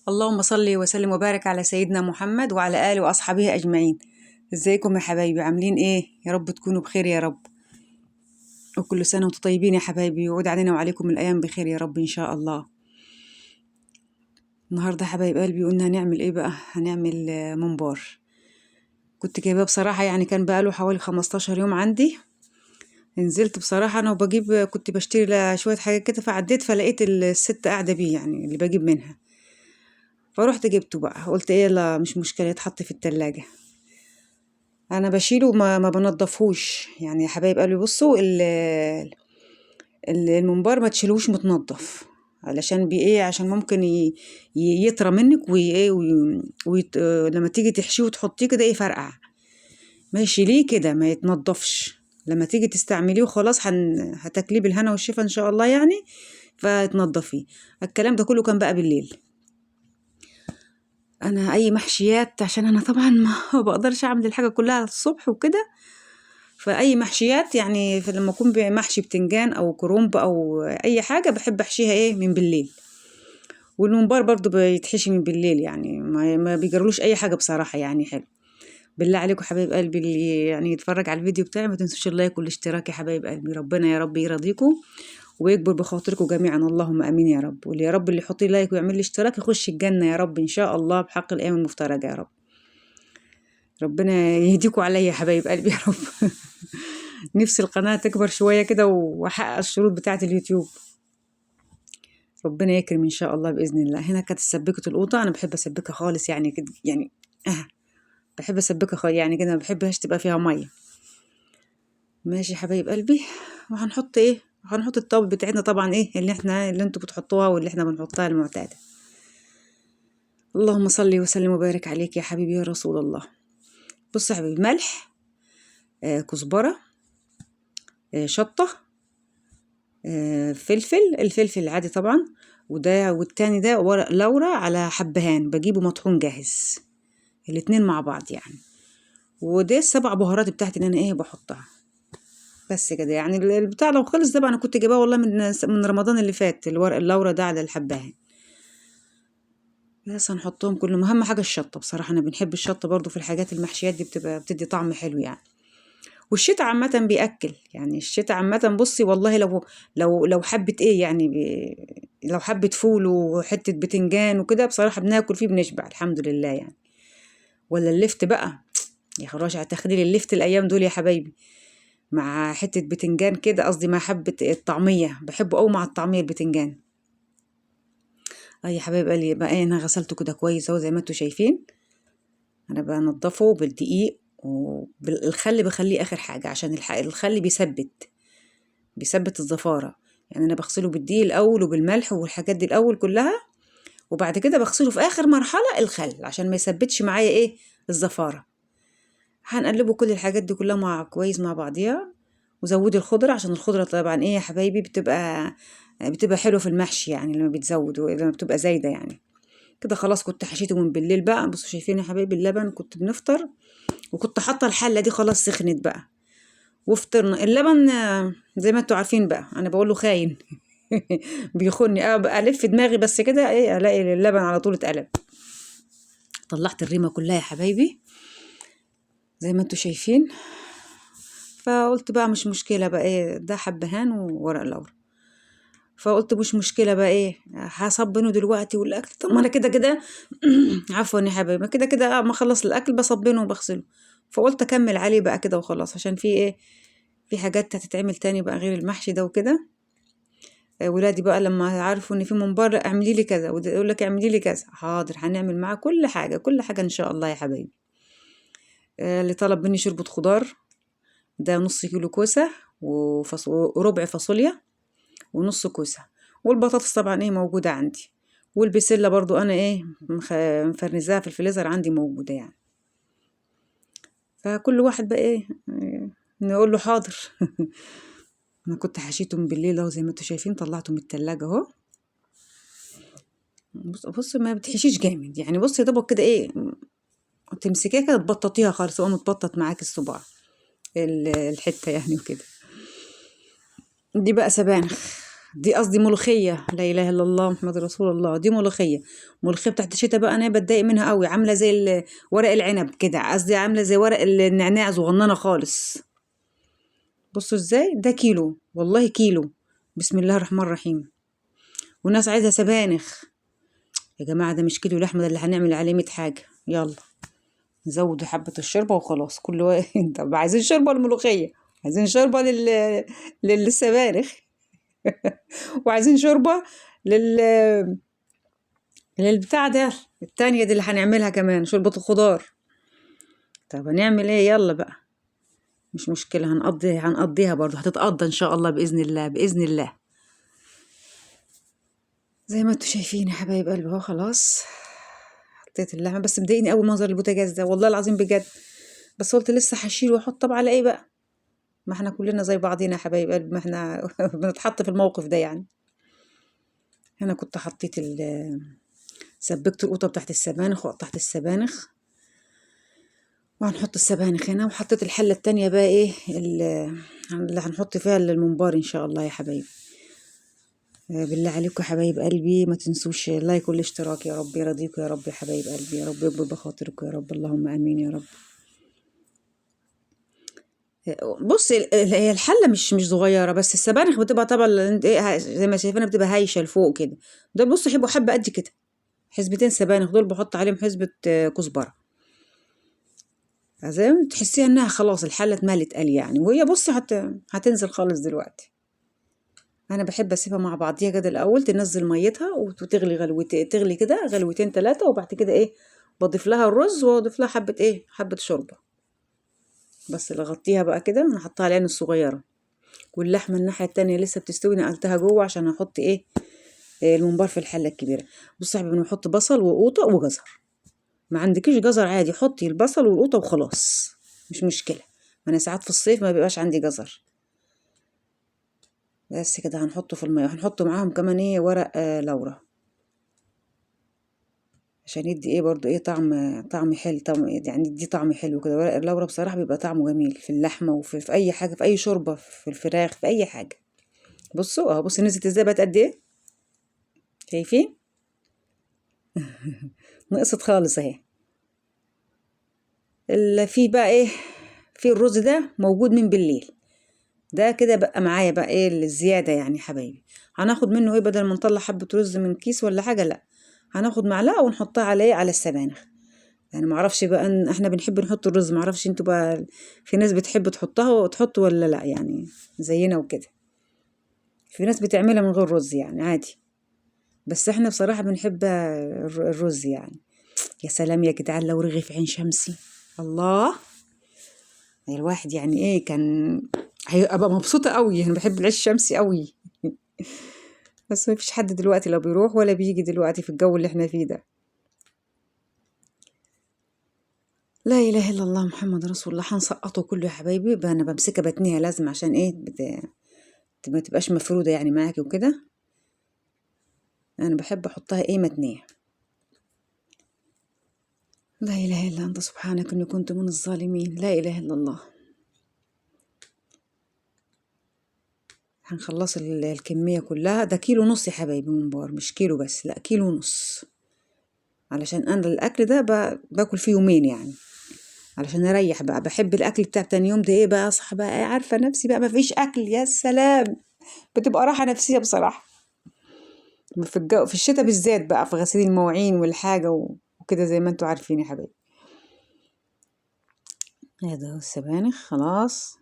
اللهم صل وسلم وبارك على سيدنا محمد وعلى آله وأصحابه أجمعين. ازيكم يا حبايبي؟ عاملين ايه؟ يا رب تكونوا بخير يا رب، وكل سنة وانتم طيبين يا حبايبي، ويعود علينا وعليكم الأيام بخير يا رب إن شاء الله. النهاردة حبايب قلبي قلنا هنعمل ايه بقى؟ هنعمل ممبار. كنت جايباه بصراحة، يعني كان بقاله حوالي 15 يوم عندي. نزلت بصراحة أنا وبجيب، كنت بشتري شوية حاجات كده، فعديت فلقيت الست قاعدة بيه، يعني اللي بجيب منها، فروحت جبته بقى. قلت ايه، لا مش مشكلة، يتحط في التلاجة. انا بشيله ما بنضفهوش يعني يا حبايب قلبي. بصوا الممبار ما تشيلوش متنضف، علشان ايه، عشان ممكن يطرى منك لما تيجي تحشيه وتحطيه كده يفرقع. ماشي ليه كده ما يتنضفش؟ لما تيجي تستعمليه وخلاص هتاكليه بالهنا والشفا ان شاء الله يعني، فتنضفيه. الكلام ده كله كان بقى بالليل. انا اي محشيات، عشان انا طبعا ما بقدرش اعمل الحاجه كلها الصبح وكده، فأي محشيات يعني لما أكون محشي بتنجان أو كرنب أو أي حاجة بحب أحشيها إيه من بالليل. والممبار برضو بيتحشي من بالليل، يعني ما بيجرلوش أي حاجة بصراحة، يعني حلو. بالله عليكم حبايب قلبي اللي يعني يتفرج على الفيديو بتاعي ما تنسوش اللايك والاشتراك يا حبايب قلبي. ربنا يا رب يرضيكم ويكبر بخاطركم جميعا، اللهم امين يا رب. واللي يا رب اللي يحط لي لايك ويعمل لي اشتراك يخش الجنة يا رب ان شاء الله، بحق الايام المفترجة يا رب. ربنا يهديكم عليا يا حبايب قلبي يا رب. نفسي القناة تكبر شوية كده وأحقق الشروط بتاعة اليوتيوب. ربنا يكرم إن شاء الله بإذن الله. هنا كانت سبكة القوطة، أنا بحب أسبكها خالص يعني كده، يعني بحب أسبكها خالص يعني كده، ما بحبهاش تبقى فيها مية. ماشي حبايب قلبي. وهنحط إيه؟ هنحط التوابل بتاعتنا طبعا، إيه اللي انتوا بتحطوها واللي احنا بنحطها المعتادة. اللهم صل وسلم وبارك عليك يا حبيبي يا رسول الله. بص يا حبيبي، ملح، كزبرة، شطة، فلفل، الفلفل العادي طبعا، وده والتاني ده ورق لورا على حبهان بجيبه مطحون جاهز، الاتنين مع بعض يعني. وده السبع بهارات بتاعتي اللي انا ايه بحطها. بس كده يعني. البتاع لو خلص ده بقى انا كنت جايباه والله من رمضان اللي فات، الورق اللورا ده على الحبهان. بس هنحطهم كلهم. اهم حاجه الشطه بصراحه، انا بنحب الشطه برضو في الحاجات المحشيات دي، بتدي طعم حلو يعني. والشتاء عامة بيأكل، يعني الشتاء عامة بصي والله، لو حبة ايه يعني لو حبة فول وحتة بتنجان وكده بصراحة بناكل فيه بنشبع الحمد لله يعني. ولا اللفت بقى، يا خراش على تخليل اللفت الأيام دول يا حبايبي، مع حتة بتنجان كده، قصدي مع حبة الطعمية، بحبه أوي مع الطعمية البتنجان. يا حبايب قال لي بقى ايه، أنا غسلته كده كويس أهو زي ما انتوا شايفين. أنا بنضفه بالدقيق وبالخل، بخليه آخر حاجة عشان الخل بيثبت الزفارة. يعني أنا بغسله بالدقيق الأول وبالملح والحاجات دي الأول كلها، وبعد كده بغسله في آخر مرحلة الخل عشان ما يثبتش معايا إيه الزفارة. هنقلبه كل الحاجات دي كلها مع كويس مع بعضيها. وزودي الخضرة، عشان الخضرة طبعا إيه يا حبايبي بتبقى حلوة في المحشي، يعني لما بتزود ولما بتبقى زايدة يعني. كده خلاص كنت حشيته من بالليل بقى. بصوا شايفين يا حبايبي اللبن، كنت بنفطر وكنت حاطة الحلة دي خلاص سخنت بقى، وفطرنا. اللبن زي ما انتوا عارفين بقى، انا بقوله خاين. بيخوني، الف دماغي بس كده ايه، الاقي اللبن على طول اتقلب. طلعت الريمه كلها يا حبايبي زي ما انتوا شايفين. فقلت بقى مش مشكله بقى ايه، ده حبهان وورق لورا. فقلت مش مشكله بقى ايه، هصبنه دلوقتي والاكل، طب ما انا كده كده. عفوا يا حبايبي، كده كده ما اخلص الاكل بصبنه وبغسله. فقلت اكمل عليه بقى كده وخلاص، عشان في ايه، في حاجات هتتعمل تاني بقى غير المحشي ده وكده. ولادي بقى لما عرفوا ان في ممبار، اعملي لي كذا، وده يقول لك اعملي لي كذا، حاضر هنعمل معاه كل حاجه كل حاجه ان شاء الله يا حبايبي. اللي طلب مني شوربه خضار، ده نص كيلو كوسه وربع فاصوليا ونص كوسه. والبطاطس طبعا ايه موجوده عندي. والبسله برضو انا ايه مفرنزاها في الفريزر عندي موجوده يعني. فكل واحد بقى ايه نقول له حاضر. انا كنت حشيته من بالليل اهو زي ما انتوا شايفين، طلعته من التلاجة اهو. بص ما بتحشيش جامد يعني، بصي يا دوبك كده ايه، تمسكيها كده تبططيها خالص، وقوم تبطط معاكي الصباع الحته يعني وكده. دي بقى سبانخ، دي قصدي ملوخية، لا إله إلا الله محمد رسول الله، دي ملوخية. ملوخية بتاعت الشتا بقى أنا بتضايق منها قوي، عاملة زي ورق العنب كده، قصدي عاملة زي ورق النعناع صغننة خالص. بصوا ازاي، ده كيلو والله كيلو. بسم الله الرحمن الرحيم. والناس عايزة سبانخ. يا جماعة ده مش كيلو لحمة، ده اللي هنعمل عليه 100 حاجة. يلا نزود حبة الشوربة وخلاص. كل واحد طب عايزين شوربة الملوخية، عايزين شوربة للسبانخ وعايزين شوربة لل للبتاع ده التانية دي اللي هنعملها كمان، شوربة الخضار. طب هنعمل ايه؟ يلا بقى مش مشكلة، هنقضيها برضو، هتتقضى ان شاء الله بإذن الله بإذن الله. زي ما انتوا شايفين يا حبايب قلبي اهو خلاص حطيت اللحمة. بس مضايقني قوي منظر البوتاجاز ده والله العظيم بجد، بس قلت لسه هشيل واحط. طب على ايه بقى؟ ما احنا كلنا زي بعضينا يا حبايب قلبي، ما احنا بنتحط في الموقف ده يعني. هنا كنت حطيت سبكت القوطة بتاعت السبانخ وقطعت السبانخ، وهنحط السبانخ هنا. وحطيت الحلة التانية بقى ايه اللي هنحط فيها الممبار ان شاء الله يا حبايبي. بالله عليكم يا حبايب قلبي ما تنسوش لايك والاشتراك، يا رب يرضيكم يا رب يا حبايب قلبي، يا رب يكبر بخاطركم يا رب، اللهم امين يا رب. بص هي الحله مش صغيره، بس السبانخ بتبقى طبعا زي ما شايفينها بتبقى هايشه لفوق كده. دول بص يحبوا حبه قد كده، حزبتين سبانخ دول بحط عليهم حزبه كزبره، زي ما تحسيها انها خلاص الحله اتملت قلي يعني. وهي بصي هتنزل خالص دلوقتي. انا بحب اسيبها مع بعضيها كده الاول تنزل ميتها وتغلي غلوتين، تغلي كده غلوتين 3، وبعد كده ايه بضيف لها الرز واضيف لها حبه ايه حبه شوربه بس. اللي اغطيها بقى كده انا حطها العين الصغيره، واللحمه الناحيه التانية لسه بتستوي نقلتها جوه عشان احط ايه الممبار في الحله الكبيره. بص يا حبيبي بنحط بصل وقوطه وجزر. ما عندكيش جزر عادي حطي البصل والقوطه وخلاص مش مشكله، ما انا ساعات في الصيف ما بيبقاش عندي جزر. بس كده هنحطه في الميه، وهنحط معاهم كمان ايه ورق لورا عشان يدي ايه برضو ايه طعم حلو، طعم يعني يدي طعم حلو كده. ورق اللورا بصراحه بيبقى طعمه جميل في اللحمه وفي اي حاجه، في اي شوربه، في الفراخ، في اي حاجه. بصوا اهو، بصوا نزلت ازاي بقت قد ايه، شايفين؟ نقصت خالص اهي. في بقى ايه، في الرز ده موجود من بالليل، ده كده بقى معايا بقى ايه الزياده يعني حبايبي. هناخد منه ايه بدل ما نطلع حبه رز من كيس ولا حاجه، لا هناخد معلقه ونحطها على السبانخ. يعني معرفش بقى ان احنا بنحب نحط الرز، معرفش انتوا بقى في ناس بتحب تحطها وتحط ولا لا يعني زينا وكده. في ناس بتعملها من غير رز يعني عادي، بس احنا بصراحه بنحب الرز يعني. يا سلام يا جدعان لو رغيف عين شمسي، الله، الواحد يعني ايه كان هيبقى مبسوطة قوي. انا بحب العيش الشمسي قوي بس ما فيش حد دلوقتي لا بيروح ولا بيجي دلوقتي في الجو اللي احنا فيه ده. لا اله الا الله محمد رسول الله. هنسقطه كله يا حبايبي بقى، انا بمسكها بتنيها لازم عشان ايه ما تبقاش مفرودة يعني معاكي وكده. انا بحب احطها ايه متنيه. لا اله الا انت سبحانك اني كنت من الظالمين، لا اله الا الله. هنخلص الكمية كلها. ده كيلو ونص يا حبايبي ممبار، مش كيلو بس، لا كيلو ونص، علشان انا الاكل ده باكل فيه يومين يعني، علشان اريح بقى. بحب الاكل بتاع تاني يوم ده ايه بقى اصحى بقى إيه عارفه نفسي بقى مفيش اكل، يا سلام، بتبقى راحه نفسيه بصراحه. في الجو في الشتاء بالذات بقى، في غسيل المواعين والحاجه وكده زي ما انتوا عارفين يا حبايبي. هذا هو السبانخ خلاص،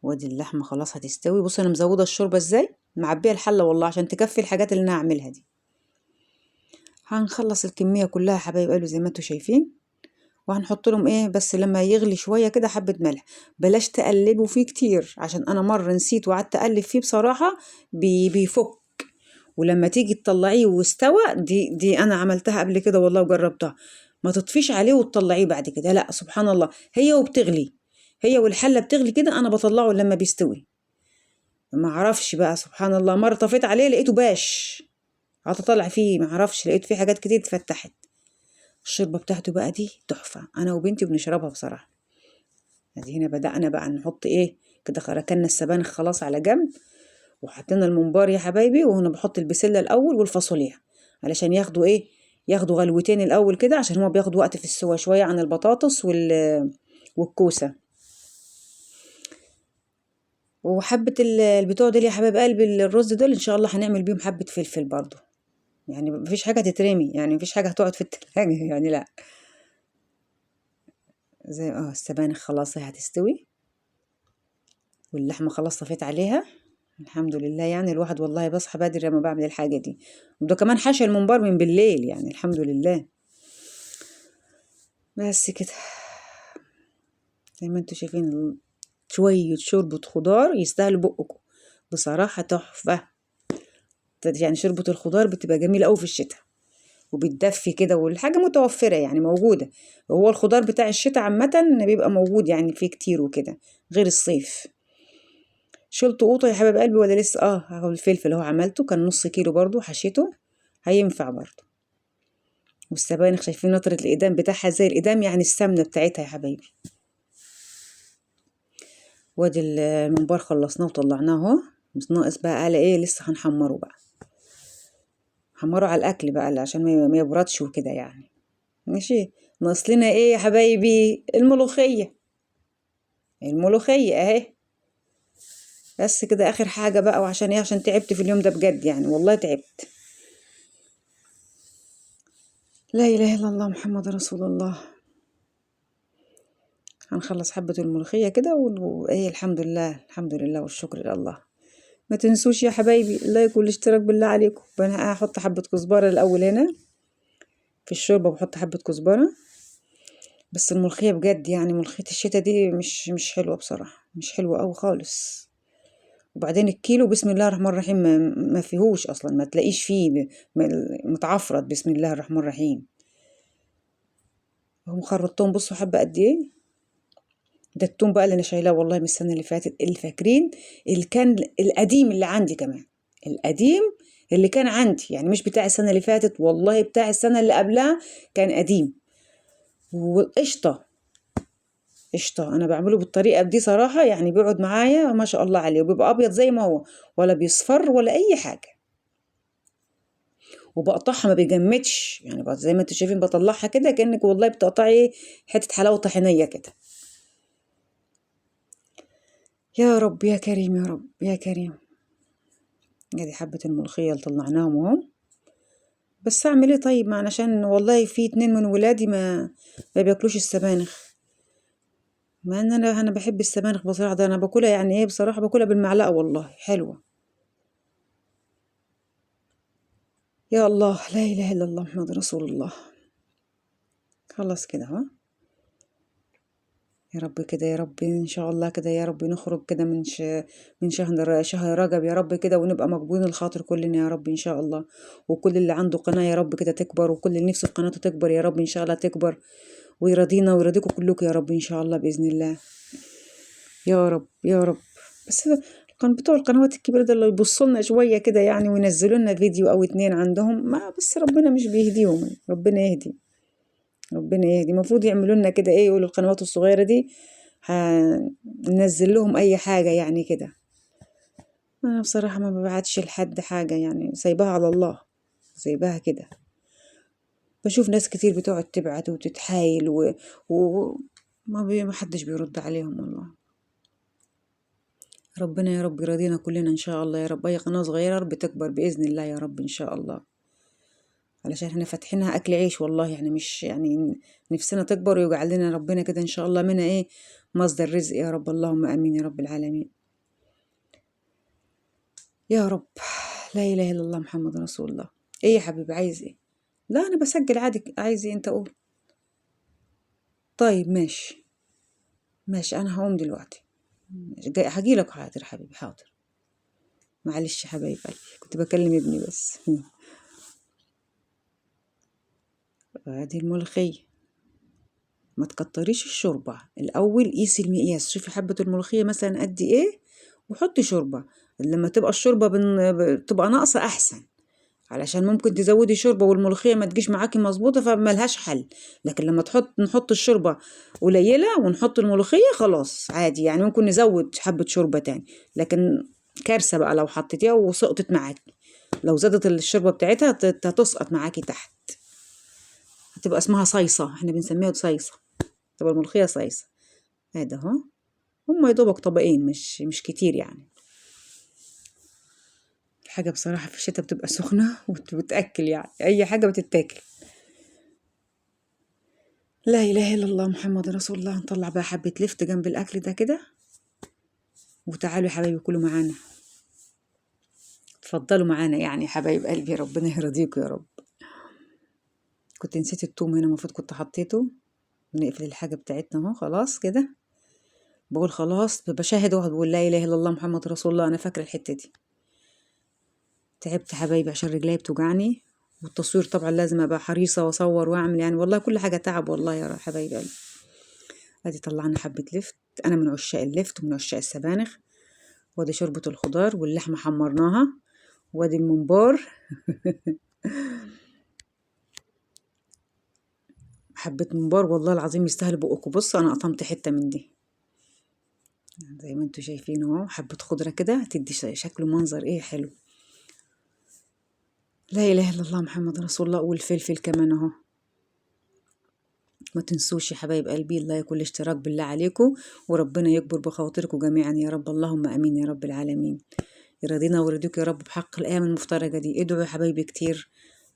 وادي اللحمه خلاص هتستوي. بص انا مزوده الشوربه ازاي، معبيه الحله والله عشان تكفي الحاجات اللي انا هعملها دي. هنخلص الكميه كلها يا حبايب قلبي زي ما انتوا شايفين، وهنحط لهم ايه بس لما يغلي شويه كده حبه ملح. بلاش تقلبوا فيه كتير عشان انا مره نسيت وقعدت اقلب فيه بصراحه بيفك، ولما تيجي تطلعيه واستوى، دي انا عملتها قبل كده والله وجربتها. ما تطفيش عليه وتطلعيه بعد كده، لا سبحان الله هي وبتغلي، هي والحله بتغلي كده انا بطلعه لما بيستوي. ما اعرفش بقى سبحان الله، مره طفيت عليه لقيته باش، قعدت اطلع فيه ما اعرفش لقيت فيه حاجات كتير اتفتحت. الشوربه بتاعته بقى دي تحفه، انا وبنتي بنشربها بصراحه. ادي هنا بدأنا بقى نحط ايه كده، ركننا السبانخ خلاص على جنب، وحطينا الممبار يا حبايبي، وهنا بحط البسلة الأول والفاصوليا علشان ياخدوا ايه، ياخدوا غلوتين الأول كده، عشان هما بياخدوا وقت في السوا شوية عن البطاطس والكوسة. وحبة البتوع دول يا حبايب قلبي، الرز دول ان شاء الله هنعمل بيهم حبة فلفل برضو، يعني مفيش حاجة تترمي، يعني مفيش حاجة هتقعد في التلاجة يعني لا. زي السبانخ خلاص هي هتستوي، واللحمة خلاص طفيت عليها الحمد لله. يعني الواحد والله بصحى بدري لما بعمل الحاجة دي، وده كمان حاشا الممبار من بالليل يعني الحمد لله. بس كده زي ما انتوا شايفين، شوية شوربة خضار يستاهلوا بقكم بصراحة، تحفة. يعني شوربة الخضار بتبقى جميلة أوي في الشتاء، وبتدفي كده، والحاجة متوفرة يعني موجودة. وهو الخضار بتاع الشتاء عامة بيبقى موجود يعني فيه كتير وكده، غير الصيف. شلت قوطة يا حبايب قلبي ولا لسه؟ اهو الفلفل اهو عملته، كان نص كيلو برضو حشيته، هينفع برضو. والسبانخ شايفين نطرة الإيدام بتاعها زي الإيدام، يعني السمنة بتاعتها يا حبايبي. وادي الممبار خلصناه وطلعناه اهو، بس ناقص بقى على ايه، لسه هنحمره بقى، حمره على الأكل بقى عشان ما يبردش وكده يعني. ماشي. ناقص لنا ايه يا حبايبي؟ الملوخية. الملوخية اهي، بس كده آخر حاجة بقى. وعشان ايه؟ عشان تعبت في اليوم ده بجد يعني، والله تعبت. لا إله إلا الله محمد رسول الله. هنخلص حبة الملوخية كده وايه، الحمد لله الحمد لله والشكر لله. ما تنسوش يا حبايبي اللايك والاشتراك بالله عليكم. انا هحط حبة كزبرة الأول هنا في الشوربة، بحط حبة كزبرة. بس الملوخية بجد يعني ملوخية الشتا دي مش حلوة بصراحة، مش حلوة أوي خالص. وبعدين الكيلو بسم الله الرحمن الرحيم ما فيهوش أصلا، ما تلاقيش فيه متعفرت بسم الله الرحمن الرحيم. هم خرطتهم بصوا حبة قد ايه. ده التوم بقى اللي انا شايلاه والله من السنة اللي فاتت، اللي فاكرين اللي كان القديم اللي عندي كمان، القديم اللي كان عندي يعني مش بتاع السنة اللي فاتت، والله بتاع السنة اللي قبلها كان قديم. والقشطة، قشطة أنا بعمله بالطريقة دي صراحة، يعني بيقعد معايا ما شاء الله عليه، وبيبقى أبيض زي ما هو، ولا بيصفر ولا أي حاجة. وبقطعها ما بيجمدش يعني، بقى زي ما انتوا شايفين بطلعها كده كأنك والله بتقطعي حتة حلاوة طحينية كده. يا رب يا كريم، يا رب يا كريم. ادي حبة الملوخية اللي طلعناهم اهو. بس اعمل ايه طيب؟ ما عشان والله في 2 من ولادي ما بياكلوش السبانخ، مع ان انا بحب السبانخ بصراحة. ده انا باكلها يعني ايه بصراحة، باكلها بالمعلقة والله حلوة. يا الله لا اله الا الله محمد رسول الله. خلص كده اهو. يا رب كده يا رب ان شاء الله كده يا رب نخرج كده من شهر رجب يا رب كده، ونبقى مقبولين الخاطر كلنا يا رب ان شاء الله. وكل اللي عنده قناة يا رب كده تكبر، وكل اللي نفسه في قناته تكبر يا رب ان شاء الله تكبر، ويرضينا ويرضيكم كلكم يا رب ان شاء الله بإذن الله. يا رب يا رب. بس كان بتوع القنوات الكبيرة ده اللي يبصوا لنا شوية كده يعني، وينزلوا لنا فيديو أو 2 عندهم، ما بس ربنا مش بيهديهم، ربنا يهدي، ربنا يهدي. المفروض يعملوا لنا كده ايه، يقولوا القنوات الصغيرة دي هننزل لهم أي حاجة يعني كده. أنا بصراحة ما ببعتش لحد حاجة يعني، سايباها على الله، سايباها كده. بشوف ناس كتير بتقعد تبعت وتتحايل ما حدش بيرد عليهم والله. ربنا يا رب يرضينا كلنا ان شاء الله يا رب. اي قناة صغيرة يا رب تكبر باذن الله يا رب ان شاء الله، علشان احنا فاتحينها اكل عيش والله يعني، مش يعني نفسنا تكبر ويجعل لنا ربنا كده ان شاء الله منها ايه، مصدر رزق يا رب. اللهم امين يا رب العالمين يا رب. لا اله الا الله محمد رسول الله. ايه يا حبيبي عايز ايه؟ لا انا بسجل عادي، عايز ايه انت قول. طيب ماشي ماشي، انا هقوم دلوقتي، هجيلك حاضر حبيبي حاضر. معلش يا حبايب قلبي كنت بكلم ابني بس. ادي الملوخية، ما تكتريش الشوربة الأول، قيسي المقياس، شوفي حبة الملوخية مثلا قد ايه وحطي شوربة. لما تبقى الشوربة تبقى ناقصة أحسن، علشان ممكن تزودي شوربة والملوخية ما تجيش معاكي مظبوطة فملهاش حل. لكن لما نحط الشوربة قليلة ونحط الملوخية خلاص عادي يعني، ممكن نزود حبة شوربة تاني. لكن كارثة بقى لو حطيتيها وسقطت معاكي، لو زادت الشوربة بتاعتها هتسقط معاكي تحت، هتبقى اسمها صيصة، احنا بنسميها صيصة، تبقى الملوخية صيصة. هذا اهو، هما يدوبك طبقين، مش كتير يعني. الحاجة بصراحة في الشتا بتبقى سخنة وبتأكل، يعني أي حاجة بتتاكل. لا إله إلا الله محمد رسول الله. نطلع بقى حبة لفت جنب الأكل ده كده، وتعالوا يا حبايبي كلوا معانا، اتفضلوا معانا يعني يا حبايب قلبي، ربنا يرضيكم يا رب. كنت نسيت التوم هنا، المفروض كنت حطيته. بنقفل الحاجة بتاعتنا اهو، خلاص كده. بقول خلاص، بشاهد واحد بقول لا إله إلا الله محمد رسول الله. أنا فاكرة الحتة دي. تعبت يا حبايبي عشان رجلي بتوجعني، والتصوير طبعا لازم أبقى حريصة وأصور وأعمل، يعني والله كل حاجة تعب والله يا حبايب قلبي. ادي طلعنا حبة لفت، أنا من عشاق اللفت ومن عشاق السبانخ. وادي شوربة الخضار واللحمة حمرناها، وادي الممبار. حبة ممبار والله العظيم يستاهل بقكم. بص أنا قطمت حتة من دي زي ما انتوا شايفين اهو، حبة خضرة كده تدي شكل منظر ايه حلو. لا إله إلا الله محمد رسول الله. والفلفل كمان اهو. ما تنسوش يا حبايب قلبي اللايك والاشتراك بالله عليكم، وربنا يكبر بخواطركم جميعا يا رب، اللهم امين يا رب العالمين. يرضينا ويرضيكم يا رب بحق الايام المفترجه دي. ادعوا يا حبايبي كتير،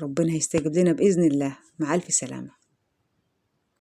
ربنا هيستجيب لنا باذن الله. مع الف سلامه.